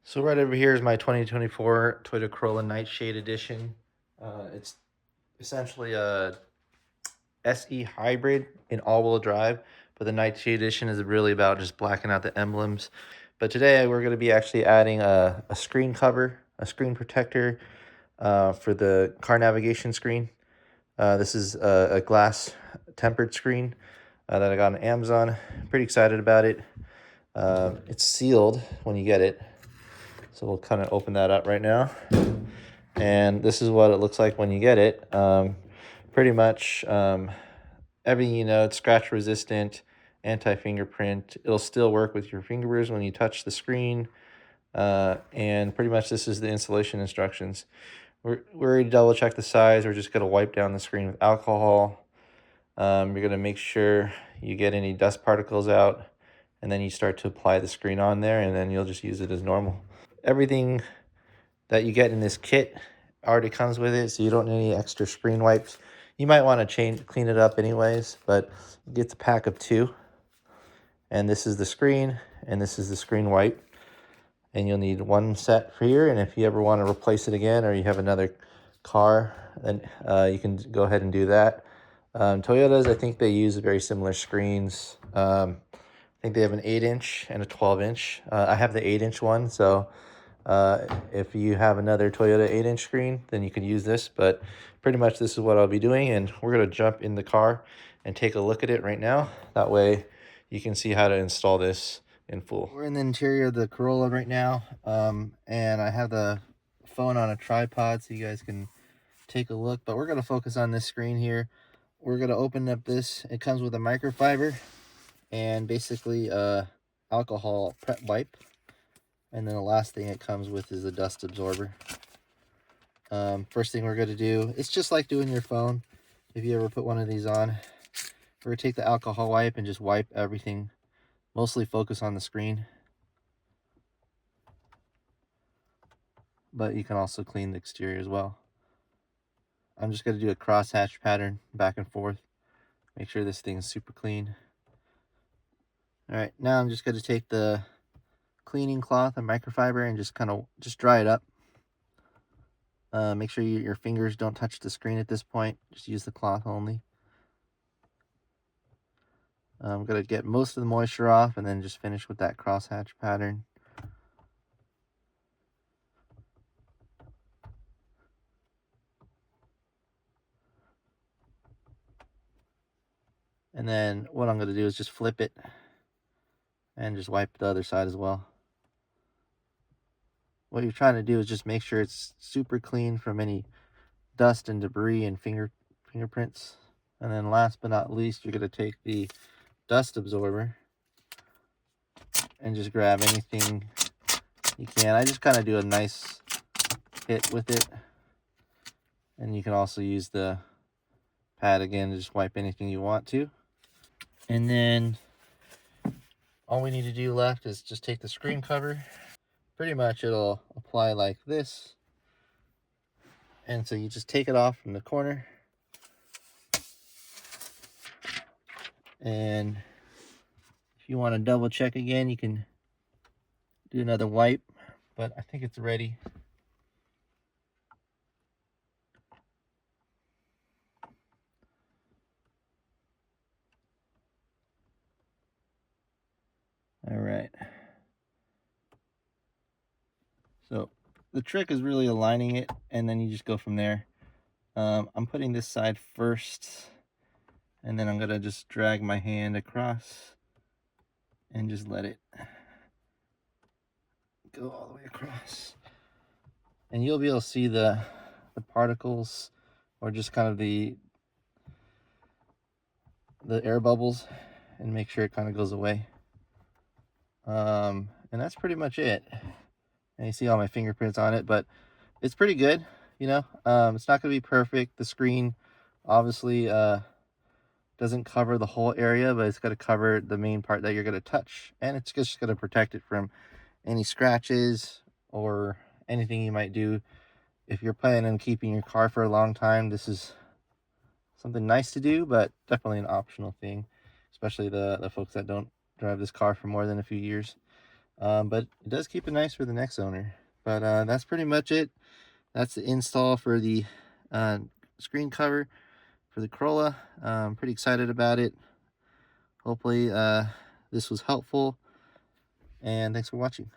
So right over here is my 2024 Toyota Corolla Nightshade Edition. It's essentially a SE hybrid in all-wheel drive, but the Nightshade Edition is really about just blacking out the emblems. But today we're going to be actually adding a screen cover, a screen protector for the car navigation screen. This is a glass tempered screen that I got on Amazon. Pretty excited about it. It's sealed when you get it. So we'll kind of open that up right now. And this is what it looks like when you get it. Pretty much everything it's scratch resistant, anti-fingerprint. It'll still work with your fingers when you touch the screen. And pretty much this is the installation instructions. We're ready to double check the size. We're just going to wipe down the screen with alcohol. You're going to make sure you get any dust particles out. And then you start to apply the screen on there, and then you'll just use it as normal. Everything that you get in this kit already comes with it, so you don't need any extra screen wipes. You might want to clean it up anyways, but you get the pack of 2. And this is the screen, and this is the screen wipe. And you'll need 1 set for here, and if you ever want to replace it again or you have another car, then you can go ahead and do that. Toyotas, I think they use very similar screens. I think they have an 8-inch and a 12-inch. I have the 8-inch one, so if you have another Toyota 8-inch screen, then you can use this. But pretty much this is what I'll be doing, and we're going to jump in the car and take a look at it right now. That way you can see how to install this in full. We're in the interior of the Corolla right now, and I have the phone on a tripod so you guys can take a look. But we're going to focus on this screen here. We're going to open up this. It comes with a microfiber and basically alcohol prep wipe, and then the last thing it comes with is a dust absorber. First thing we're going to do, it's just like doing your phone if you ever put one of these on. We're going to take the alcohol wipe and just wipe everything, mostly focus on the screen, but you can also clean the exterior as well. I'm just going to do a crosshatch pattern back and forth, make sure this thing is super clean. All right, now I'm just going to take the cleaning cloth and microfiber and just dry it up. Make sure your fingers don't touch the screen at this point. Just use the cloth only. I'm going to get most of the moisture off and then just finish with that crosshatch pattern. And then what I'm going to do is just flip it and just wipe the other side as well. What you're trying to do is just make sure it's super clean from any dust and debris and fingerprints. And then last but not least, you're going to take the dust absorber and just grab anything you can. I just kind of do a nice hit with it. And you can also use the pad again to just wipe anything you want to. And then all we need to do left is just take the screen cover. Pretty much it'll apply like this. And so you just take it off from the corner. And if you want to double check again, you can do another wipe, but I think it's ready. All right. So the trick is really aligning it, and then you just go from there. I'm putting this side first, and then I'm gonna just drag my hand across and just let it go all the way across. And you'll be able to see the particles, or just kind of the air bubbles, and make sure it kind of goes away. And that's pretty much it. And you see all my fingerprints on it, but it's pretty good, you know. It's not gonna be perfect. The screen obviously doesn't cover the whole area, but it's gonna cover the main part that you're gonna touch, and it's just gonna protect it from any scratches or anything you might do. If you're planning on keeping your car for a long time, this is something nice to do, but definitely an optional thing, especially the folks that don't drive this car for more than a few years. But it does keep it nice for the next owner. But that's pretty much it. That's the install for the uh, screen cover for the Corolla. I'm pretty excited about it. Hopefully this was helpful, and thanks for watching.